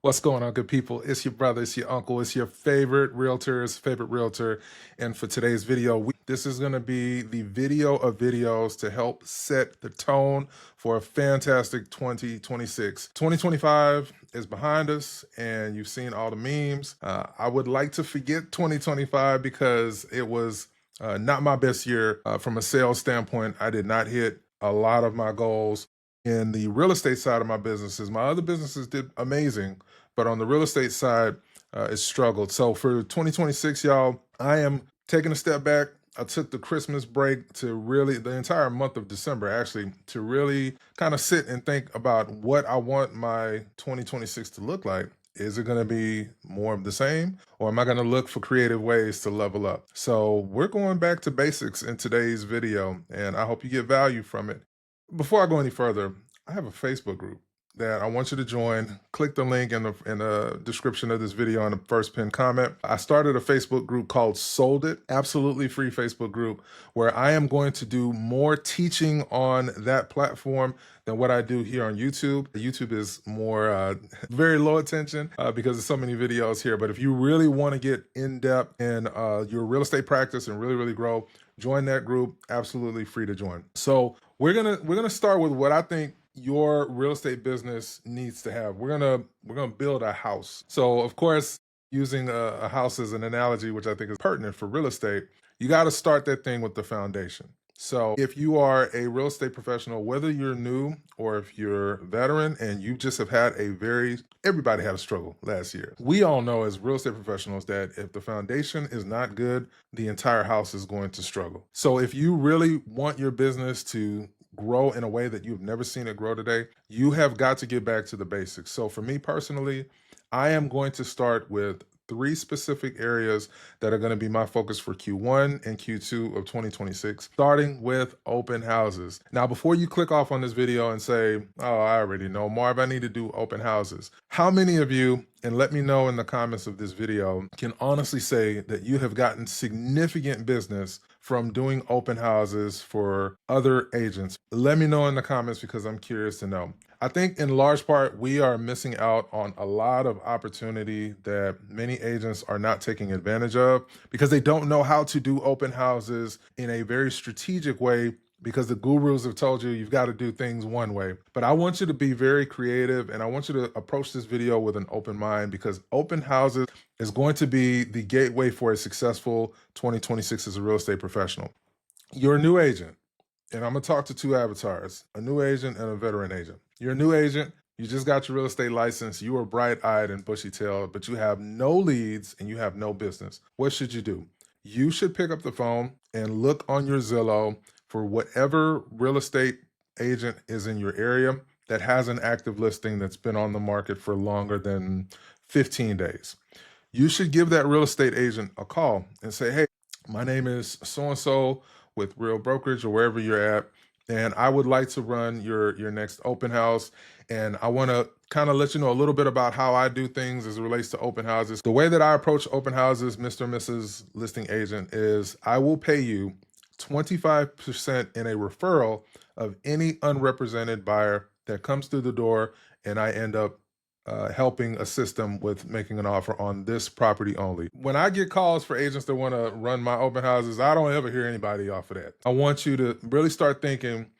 What's going on, good people? It's your brother, it's your uncle, it's your favorite realtor's favorite realtor. And for today's video, this is going to be the video of videos to help set the tone for a fantastic 2026. 2025 is behind us, and you've seen all the memes. I would like to forget 2025 because it was not my best year from a sales standpoint. I did not hit a lot of my goals in the real estate side of my businesses. My other businesses did amazing, but on the real estate side, it struggled. So for 2026, y'all, I am taking a step back. I took the Christmas break to really, the entire month of December actually, to really kind of sit and think about what I want my 2026 to look like. Is it going to be more of the same, or am I going to look for creative ways to level up? So we're going back to basics in today's video, and I hope you get value from it. Before I go any further, I have a Facebook group that I want you to join. Click the link in the description of this video on the first pinned comment. I started a Facebook group called Sold It, absolutely free Facebook group, where I am going to do more teaching on that platform than what I do here on YouTube. YouTube is more very low attention because there's so many videos here. But if you really want to get in depth in your real estate practice and really grow, join that group. Absolutely free to join. So we're gonna start with what I think your real estate business needs to have. We're gonna build a house. So of course, using a house as an analogy, which I think is pertinent for real estate, you got to start that thing with the foundation. So if you are a real estate professional, whether you're new or if you're veteran and you just have had everybody had a struggle last year. We all know as real estate professionals that if the foundation is not good, the entire house is going to struggle. So if you really want your business to grow in a way that you've never seen it grow today, you have got to get back to the basics. So for me personally, I am going to start with 3 specific areas that are going to be my focus for Q1 and Q2 of 2026, starting with open houses. Now, before you click off on this video and say, oh, I already know, Marv, I need to do open houses. How many of you, and let me know in the comments of this video, can honestly say that you have gotten significant business from doing open houses for other agents? Let me know in the comments because I'm curious to know. I think in large part, we are missing out on a lot of opportunity that many agents are not taking advantage of because they don't know how to do open houses in a very strategic way, because the gurus have told you you've got to do things one way. But I want you to be very creative, and I want you to approach this video with an open mind, because open houses is going to be the gateway for a successful 2026 as a real estate professional. You're a new agent, and I'm going to talk to 2 avatars, a new agent and a veteran agent. You're a new agent. You just got your real estate license. You are bright-eyed and bushy-tailed, but you have no leads and you have no business. What should you do? You should pick up the phone and look on your Zillow for whatever real estate agent is in your area that has an active listing that's been on the market for longer than 15 days. You should give that real estate agent a call and say, hey, my name is so-and-so with Real Brokerage or wherever you're at, and I would like to run your next open house. And I want to kind of let you know a little bit about how I do things as it relates to open houses. The way that I approach open houses, Mr. and Mrs. Listing Agent, is I will pay you 25% in a referral of any unrepresented buyer that comes through the door, and I end up helping assist them with making an offer on this property only. When I get calls for agents that want to run my open houses, I don't ever hear anybody off of that. I want you to really start thinking,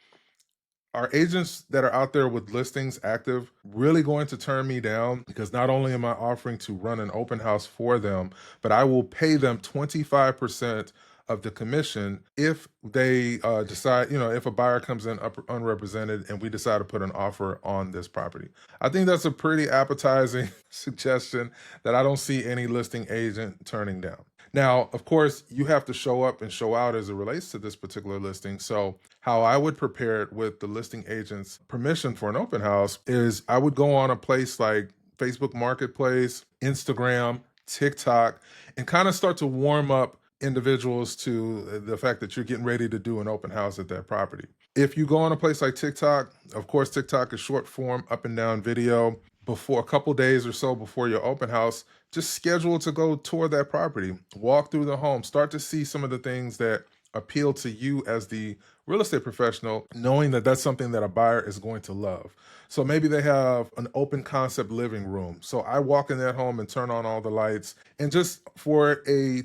are agents that are out there with listings active really going to turn me down? Because not only am I offering to run an open house for them, but I will pay them 25% of the commission if they decide, if a buyer comes in unrepresented and we decide to put an offer on this property. I think that's a pretty appetizing suggestion that I don't see any listing agent turning down. Now, of course, you have to show up and show out as it relates to this particular listing. So how I would prepare it with the listing agent's permission for an open house is I would go on a place like Facebook Marketplace, Instagram, TikTok, and kind of start to warm up individuals to the fact that you're getting ready to do an open house at that property. If you go on a place like TikTok, of course, TikTok is short form, up and down video. Before a couple days or so before your open house, just schedule to go tour that property, walk through the home, start to see some of the things that appeal to you as the real estate professional, knowing that that's something that a buyer is going to love. So maybe they have an open concept living room. So I walk in that home and turn on all the lights, and just for a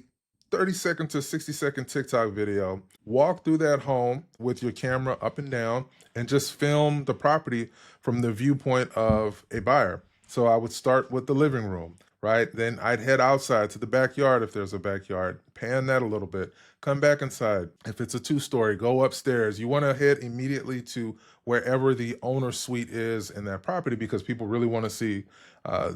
30-second to 60-second TikTok video, walk through that home with your camera up and down and just film the property from the viewpoint of a buyer. So I would start with the living room, right? Then I'd head outside to the backyard if there's a backyard, pan that a little bit, come back inside. If it's a 2-story, go upstairs. You want to head immediately to wherever the owner suite is in that property, because people really want to see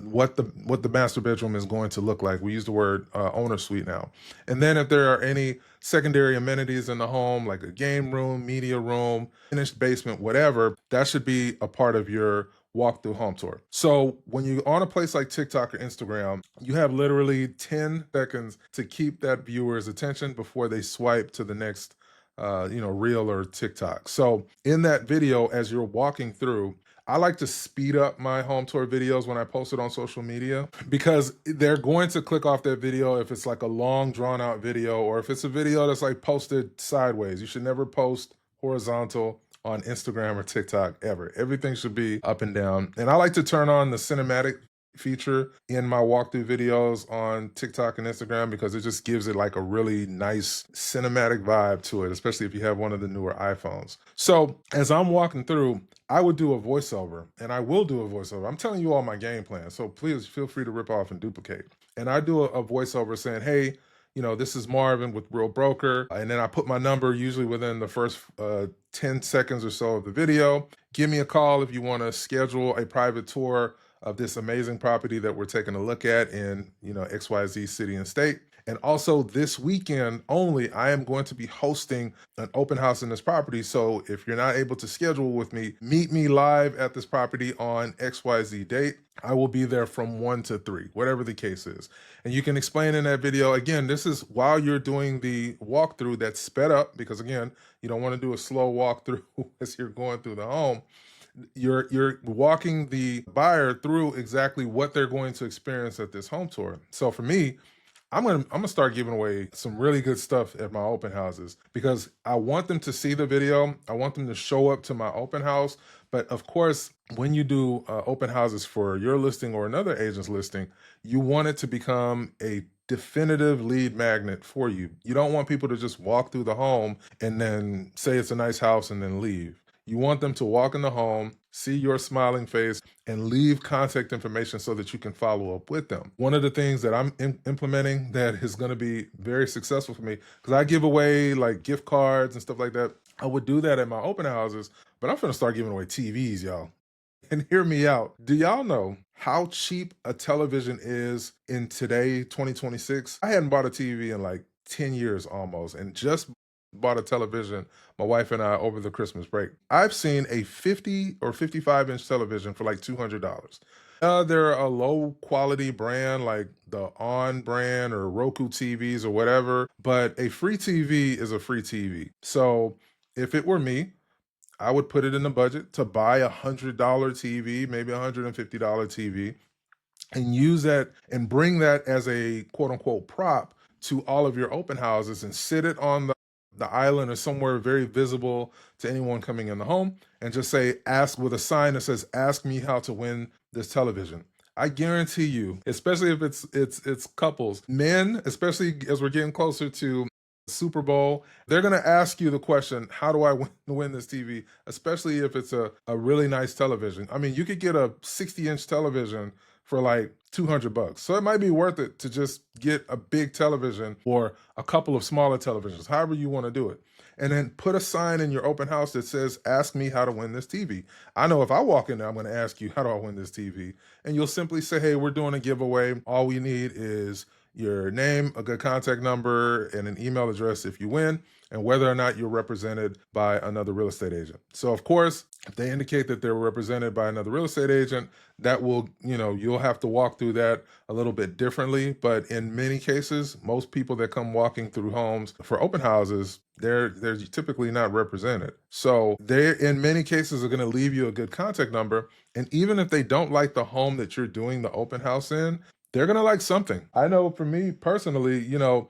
what the master bedroom is going to look like. We use the word owner suite now. And then if there are any secondary amenities in the home, like a game room, media room, finished basement, whatever, that should be a part of your walkthrough home tour. So when you're on a place like TikTok or Instagram, you have literally 10 seconds to keep that viewer's attention before they swipe to the next reel or TikTok. So in that video, as you're walking through, I like to speed up my home tour videos when I post it on social media, because they're going to click off that video if it's like a long drawn out video, or if it's a video that's like posted sideways. You should never post horizontal on Instagram or TikTok ever. Everything should be up and down. And I like to turn on the cinematic feature in my walkthrough videos on TikTok and Instagram, because it just gives it like a really nice cinematic vibe to it, especially if you have one of the newer iPhones. So as I'm walking through, I would do a voiceover, and I will do a voiceover. I'm telling you all my game plan, so please feel free to rip off and duplicate. And I do a voiceover saying, hey, this is Marvin with Real Broker. And then I put my number usually within the first 10 seconds or so of the video. Give me a call if you want to schedule a private tour of this amazing property that we're taking a look at in, XYZ city and state. And also this weekend only, I am going to be hosting an open house in this property. So if you're not able to schedule with me, meet me live at this property on XYZ date. I will be there from 1 to 3, whatever the case is. And you can explain in that video, again, this is while you're doing the walkthrough that's sped up, because again, you don't want to do a slow walkthrough as you're going through the home. You're walking the buyer through exactly what they're going to experience at this home tour. So for me, I'm gonna start giving away some really good stuff at my open houses, because I want them to see the video. I want them to show up to my open house. But of course, when you do open houses for your listing or another agent's listing, you want it to become a definitive lead magnet for you. You don't want people to just walk through the home and then say it's a nice house and then leave. You want them to walk in the home, see your smiling face, and leave contact information so that you can follow up with them. One of the things that I'm implementing that is going to be very successful for me, because I give away like gift cards and stuff like that. I would do that at my open houses, but I'm going to start giving away TVs, y'all. And hear me out. Do y'all know how cheap a television is in today, 2026? I hadn't bought a TV in like 10 years almost, and just bought a television, my wife and I, over the Christmas break. I've seen a 50 or 55-inch television for like $200. They're a low quality brand like the On brand or Roku TVs or whatever, but a free TV is a free TV. So if it were me, I would put it in the budget to buy a $100 TV, maybe a $150 TV, and use that and bring that as a quote unquote prop to all of your open houses and sit it on the island or somewhere very visible to anyone coming in the home, and just say, ask, with a sign that says, ask me how to win this television. I guarantee you, especially if it's couples, men, especially as we're getting closer to Super Bowl, they're going to ask you the question, how do I win this TV? Especially if it's a really nice television. I mean, you could get a 60-inch television for like $200. So it might be worth it to just get a big television or a couple of smaller televisions, however you want to do it. And then put a sign in your open house that says, ask me how to win this TV. I know if I walk in there, I'm going to ask you, how do I win this TV? And you'll simply say, hey, we're doing a giveaway. All we need is your name, a good contact number, and an email address if you win, and whether or not you're represented by another real estate agent. So of course, if they indicate that they're represented by another real estate agent, that will, you'll have to walk through that a little bit differently. But in many cases, most people that come walking through homes for open houses, they're typically not represented. So they, in many cases, are going to leave you a good contact number. And even if they don't like the home that you're doing the open house in, they're gonna like something. I know for me personally,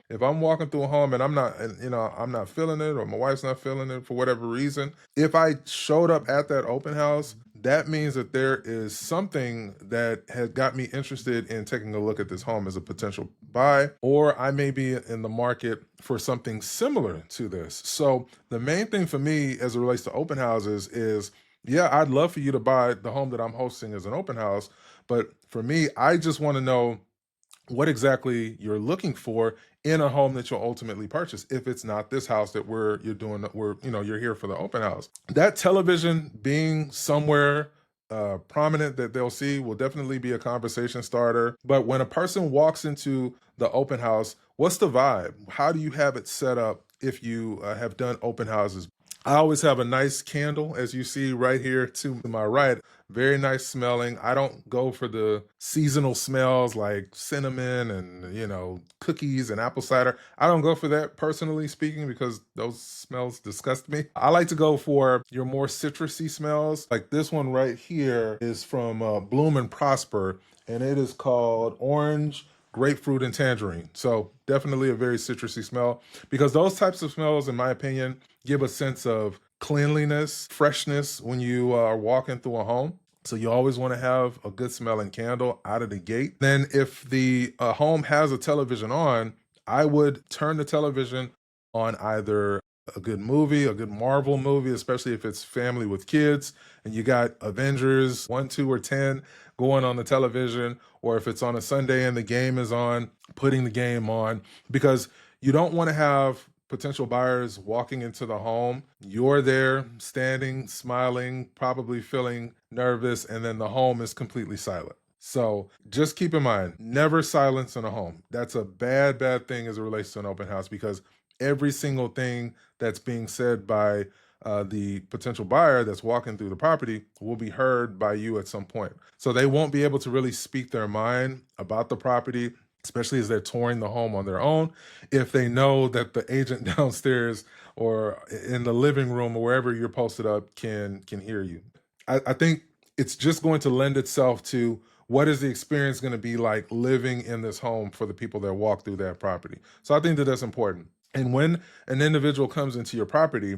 if I'm walking through a home and I'm not feeling it, or my wife's not feeling it for whatever reason, if I showed up at that open house, that means that there is something that has got me interested in taking a look at this home as a potential buy, or I may be in the market for something similar to this. So the main thing for me as it relates to open houses is, yeah, I'd love for you to buy the home that I'm hosting as an open house. But for me, I just want to know what exactly you're looking for in a home that you'll ultimately purchase. If it's not this house that you're here for the open house, that television being somewhere prominent that they'll see will definitely be a conversation starter. But when a person walks into the open house, what's the vibe? How do you have it set up if you have done open houses? I always have a nice candle, as you see right here to my right. Very nice smelling. I don't go for the seasonal smells like cinnamon and, cookies and apple cider. I don't go for that, personally speaking, because those smells disgust me. I like to go for your more citrusy smells. Like this one right here is from Bloom and Prosper, and it is called Orange, Grapefruit, and Tangerine. So definitely a very citrusy smell, because those types of smells, in my opinion, give a sense of cleanliness, freshness when you are walking through a home. So you always want to have a good smelling candle out of the gate. Then if the home has a television on, I would turn the television on either a good movie, a good Marvel movie, especially if it's family with kids and you got Avengers 1, 2, or 10 going on the television, or if it's on a Sunday and the game is on, putting the game on, because you don't want to have potential buyers walking into the home. You're there standing, smiling, probably feeling nervous, and then the home is completely silent. So just keep in mind, never silence in a home. That's a bad, bad thing as it relates to an open house, because every single thing that's being said by the potential buyer that's walking through the property will be heard by you at some point. So they won't be able to really speak their mind about the property, especially as they're touring the home on their own, if they know that the agent downstairs or in the living room or wherever you're posted up can hear you. I think it's just going to lend itself to what is the experience going to be like living in this home for the people that walk through that property. So I think that that's important. And when an individual comes into your property,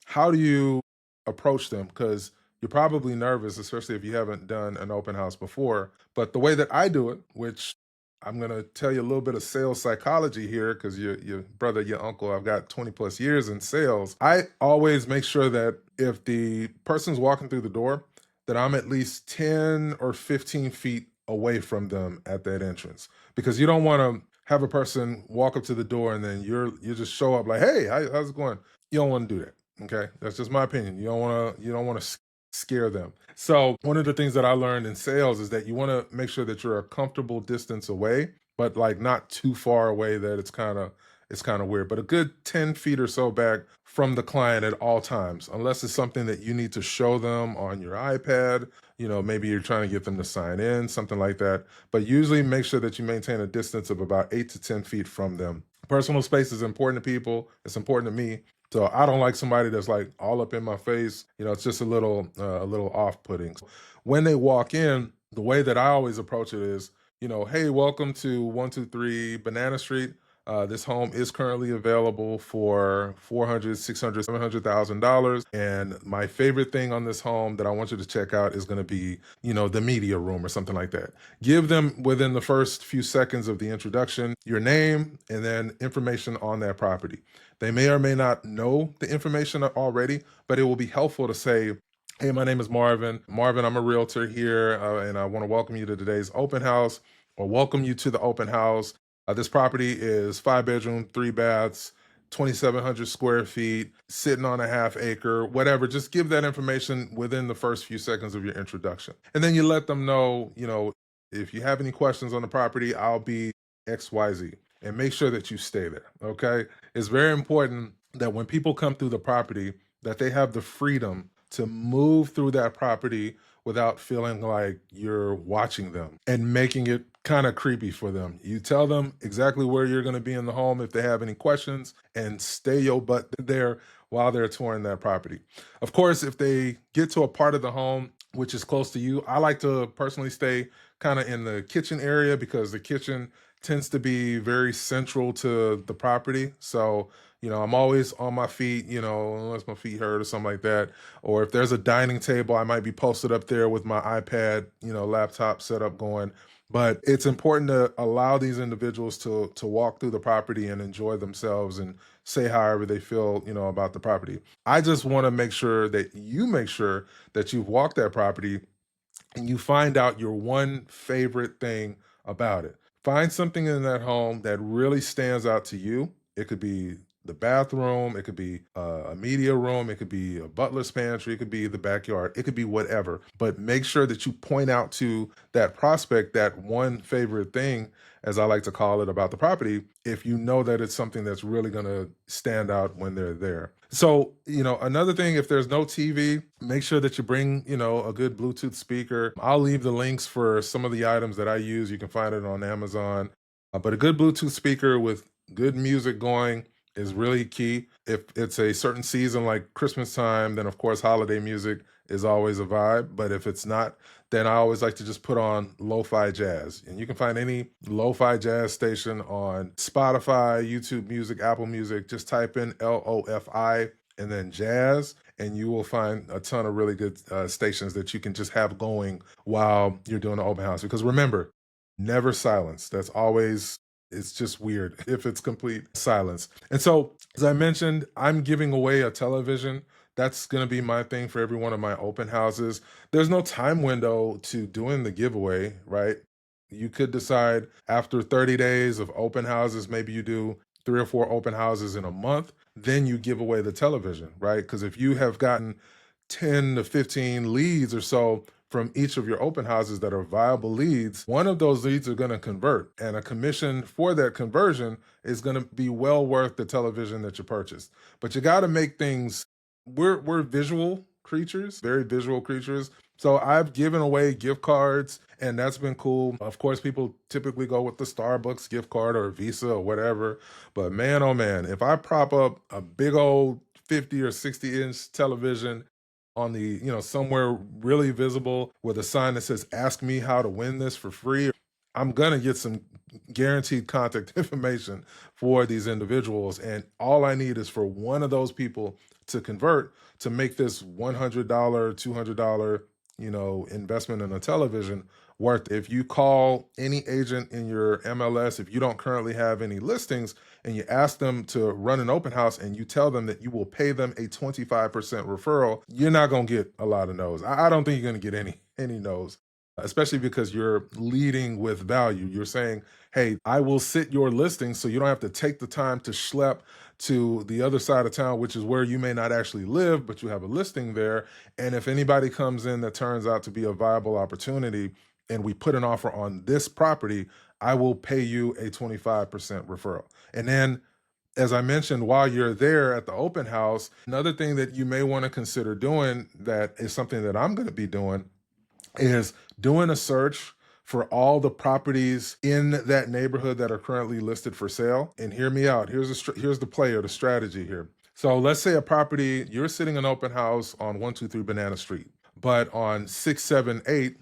how do you approach them? Because you're probably nervous, especially if you haven't done an open house before. But the way that I do it, which I'm going to tell you a little bit of sales psychology here, because your brother, your uncle, I've got 20 plus years in sales. I always make sure that if the person's walking through the door, that I'm at least 10 or 15 feet away from them at that entrance, because you don't want to have a person walk up to the door and then you just show up like, hey, how's it going? You don't want to do that. Okay. That's just my opinion. You don't want to scare them. So one of the things that I learned in sales is that you want to make sure that you're a comfortable distance away, but like not too far away that it's kind of weird, but a good 10 feet or so back from the client at all times, unless it's something that you need to show them on your iPad. Maybe you're trying to get them to sign in, something like that. But usually make sure that you maintain a distance of about 8 to 10 feet from them. Personal space is important to people. It's important to me. So I don't like somebody that's like all up in my face. It's just a little off-putting. When they walk in, the way that I always approach it is, hey, welcome to 123 Banana Street. This home is currently available for $400, $600, $700,000. And my favorite thing on this home that I want you to check out is going to be, the media room or something like that. Give them, within the first few seconds of the introduction, your name and then information on that property. They may or may not know the information already, but it will be helpful to say, hey, my name is Marvin. Marvin, I'm a realtor here, and I want to welcome you to today's open house, or welcome you to the open house. This property is 5 bedroom, 3 baths, 2,700 square feet, sitting on a half acre, whatever. Just give that information within the first few seconds of your introduction. And then you let them know, if you have any questions on the property, I'll be XYZ, and make sure that you stay there. Okay. It's very important that when people come through the property, that they have the freedom to move through that property without feeling like you're watching them and making it kind of creepy for them. You tell them exactly where you're going to be in the home if they have any questions, and stay your butt there while they're touring that property. Of course, if they get to a part of the home which is close to you, I like to personally stay kind of in the kitchen area because the kitchen tends to be very central to the property. So, I'm always on my feet, unless my feet hurt or something like that. Or if there's a dining table, I might be posted up there with my iPad, laptop setup going. But it's important to allow these individuals to walk through the property and enjoy themselves and say however they feel, about the property. I just want to make sure that you make sure that you've walked that property and you find out your one favorite thing about it. Find something in that home that really stands out to you. It could be the bathroom, it could be a media room, it could be a butler's pantry, it could be the backyard, it could be whatever. But make sure that you point out to that prospect that one favorite thing, as I like to call it, about the property, if you know that it's something that's really going to stand out when they're there. So, another thing, if there's no TV, make sure that you bring, a good Bluetooth speaker. I'll leave the links for some of the items that I use. You can find it on Amazon. But a good Bluetooth speaker with good music going is really key. If it's a certain season like Christmas time, then of course holiday music is always a vibe. But if it's not, then I always like to just put on lo-fi jazz. And you can find any lo-fi jazz station on Spotify, YouTube Music, Apple Music. Just type in LOFI and then jazz, and you will find a ton of really good stations that you can just have going while you're doing the open house. Because remember, never silence. That's always, it's just weird if it's complete silence. And so, as I mentioned, I'm giving away a television. That's going to be my thing for every one of my open houses. There's no time window to doing the giveaway, right? You could decide after 30 days of open houses, maybe you do 3 or 4 open houses in a month, then you give away the television, right? Because if you have gotten 10 to 15 leads or so from each of your open houses that are viable leads, one of those leads are going to convert, and a commission for that conversion is going to be well worth the television that you purchased. But you got to make things, we're visual creatures, very visual creatures. So I've given away gift cards, and that's been cool. Of course, people typically go with the Starbucks gift card or Visa or whatever. But man, oh man, if I prop up a big old 50 or 60-inch television on the, somewhere really visible with a sign that says, ask me how to win this for free, I'm going to get some guaranteed contact information for these individuals. And all I need is for one of those people to convert to make this $100, $200, investment in a television worth it. If you call any agent in your MLS, if you don't currently have any listings, and you ask them to run an open house and you tell them that you will pay them a 25% referral, you're not going to get a lot of no's. I don't think you're going to get any no's, especially because you're leading with value. You're saying, hey, I will sit your listing so you don't have to take the time to schlep to the other side of town, which is where you may not actually live, but you have a listing there. And if anybody comes in that turns out to be a viable opportunity and we put an offer on this property, I will pay you a 25% referral. And then, as I mentioned, while you're there at the open house, another thing that you may want to consider doing, that is something that I'm going to be doing, is doing a search for all the properties in that neighborhood that are currently listed for sale. And hear me out. Here's the play or the strategy here. So let's say a property, you're sitting an open house on 123 Banana Street, but on 678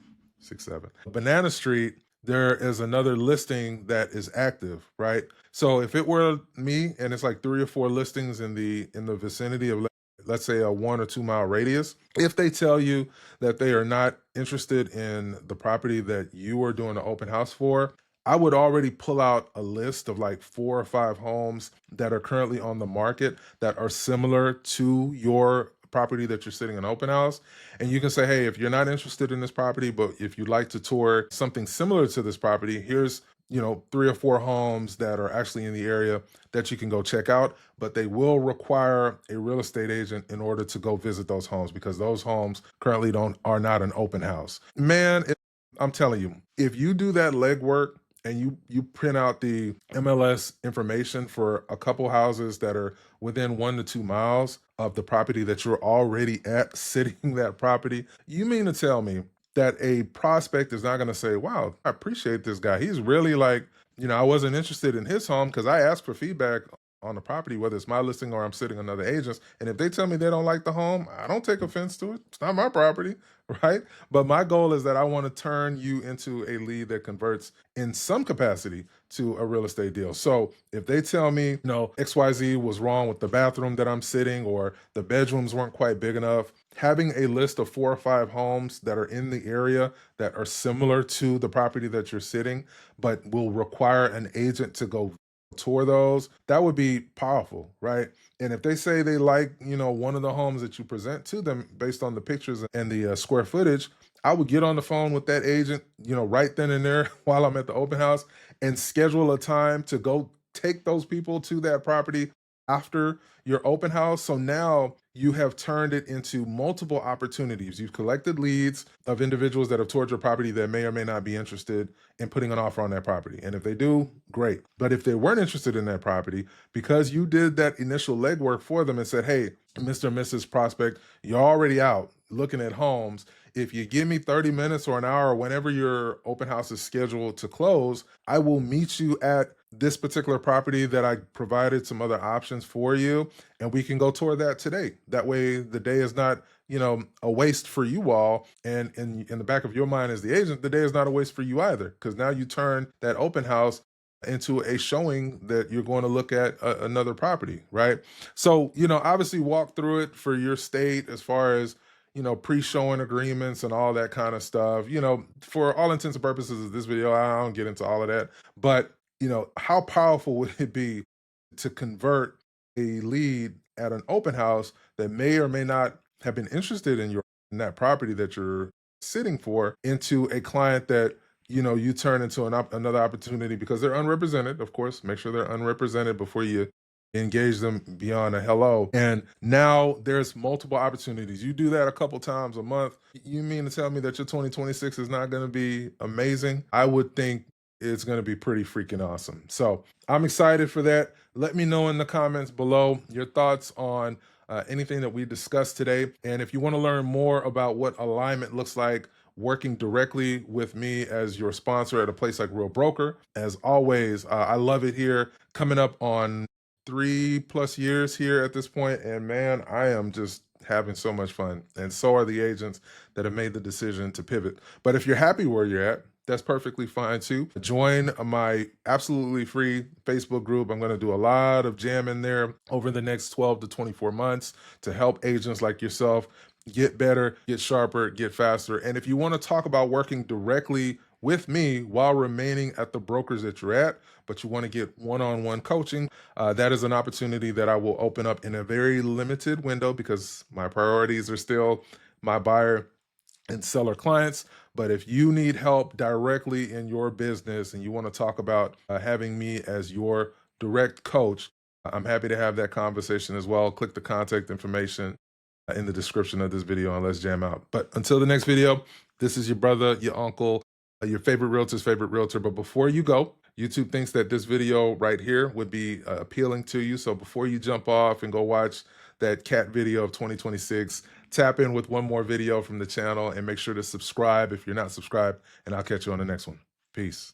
Banana Street, there is another listing that is active, right? So if it were me and it's like 3 or 4 listings in the vicinity of, let's say, a 1 or 2 mile radius, if they tell you that they are not interested in the property that you are doing an open house for, I would already pull out a list of like 4 or 5 homes that are currently on the market that are similar to your property that you're sitting an open house. And you can say, hey, if you're not interested in this property, but if you'd like to tour something similar to this property, here's 3 or 4 homes that are actually in the area that you can go check out, but they will require a real estate agent in order to go visit those homes, because those homes currently are not an open house. Man, I'm telling you, if you do that legwork and you print out the MLS information for a couple houses that are within 1 to 2 miles of the property that you're already at, sitting that property, you mean to tell me that a prospect is not going to say, wow, I appreciate this guy. He's really like, I wasn't interested in his home because I asked for feedback on the property, whether it's my listing or I'm sitting another agent's. And if they tell me they don't like the home, I don't take offense to it. It's not my property, right? But my goal is that I want to turn you into a lead that converts in some capacity to a real estate deal. So if they tell me, XYZ was wrong with the bathroom that I'm sitting, or the bedrooms weren't quite big enough, having a list of 4 or 5 homes that are in the area that are similar to the property that you're sitting, but will require an agent to go tour those, that would be powerful, right? And if they say they like, one of the homes that you present to them based on the pictures and the square footage, I would get on the phone with that agent, right then and there while I'm at the open house, and schedule a time to go take those people to that property after your open house. So now you have turned it into multiple opportunities. You've collected leads of individuals that have toured your property that may or may not be interested in putting an offer on that property. And if they do, great. But if they weren't interested in that property, because you did that initial legwork for them and said, hey, Mr. and Mrs. Prospect, you're already out looking at homes. If you give me 30 minutes or an hour, whenever your open house is scheduled to close, I will meet you at this particular property that I provided some other options for you, and we can go tour that today. That way the day is not, a waste for you all. And in the back of your mind as the agent, the day is not a waste for you either, because now you turn that open house into a showing that you're going to look at another property, right? So, obviously walk through it for your state as far as, pre-showing agreements and all that kind of stuff. For all intents and purposes of this video, I don't get into all of that. But, how powerful would it be to convert a lead at an open house that may or may not have been interested in that property that you're sitting for into a client that you turn into another opportunity, because they're unrepresented. Of course, make sure they're unrepresented before you engage them beyond a hello. And now there's multiple opportunities. You do that a couple times a month. You mean to tell me that your 2026 is not going to be amazing? I would think it's going to be pretty freaking awesome. So I'm excited for that. Let me know in the comments below your thoughts on anything that we discussed today. And if you want to learn more about what alignment looks like working directly with me as your sponsor at a place like Real Broker, as always, I love it here. Coming up on 3+ years here at this point, and man, I am just having so much fun, and so are the agents that have made the decision to pivot. But if you're happy where you're at, that's perfectly fine too. Join my absolutely free Facebook group. I'm going to do a lot of jamming there over the next 12 to 24 months to help agents like yourself get better, get sharper, get faster. And if you want to talk about working directly with me while remaining at the brokers that you're at, but you want to get one-on-one coaching, that is an opportunity that I will open up in a very limited window, because my priorities are still my buyer and seller clients. But if you need help directly in your business and you want to talk about having me as your direct coach, I'm happy to have that conversation as well. Click the contact information in the description of this video, and let's jam out. But until the next video, this is your brother, your uncle, your favorite realtor's favorite realtor. But before you go, YouTube thinks that this video right here would be appealing to you. So before you jump off and go watch that cat video of 2026, tap in with one more video from the channel and make sure to subscribe if you're not subscribed, and I'll catch you on the next one. Peace.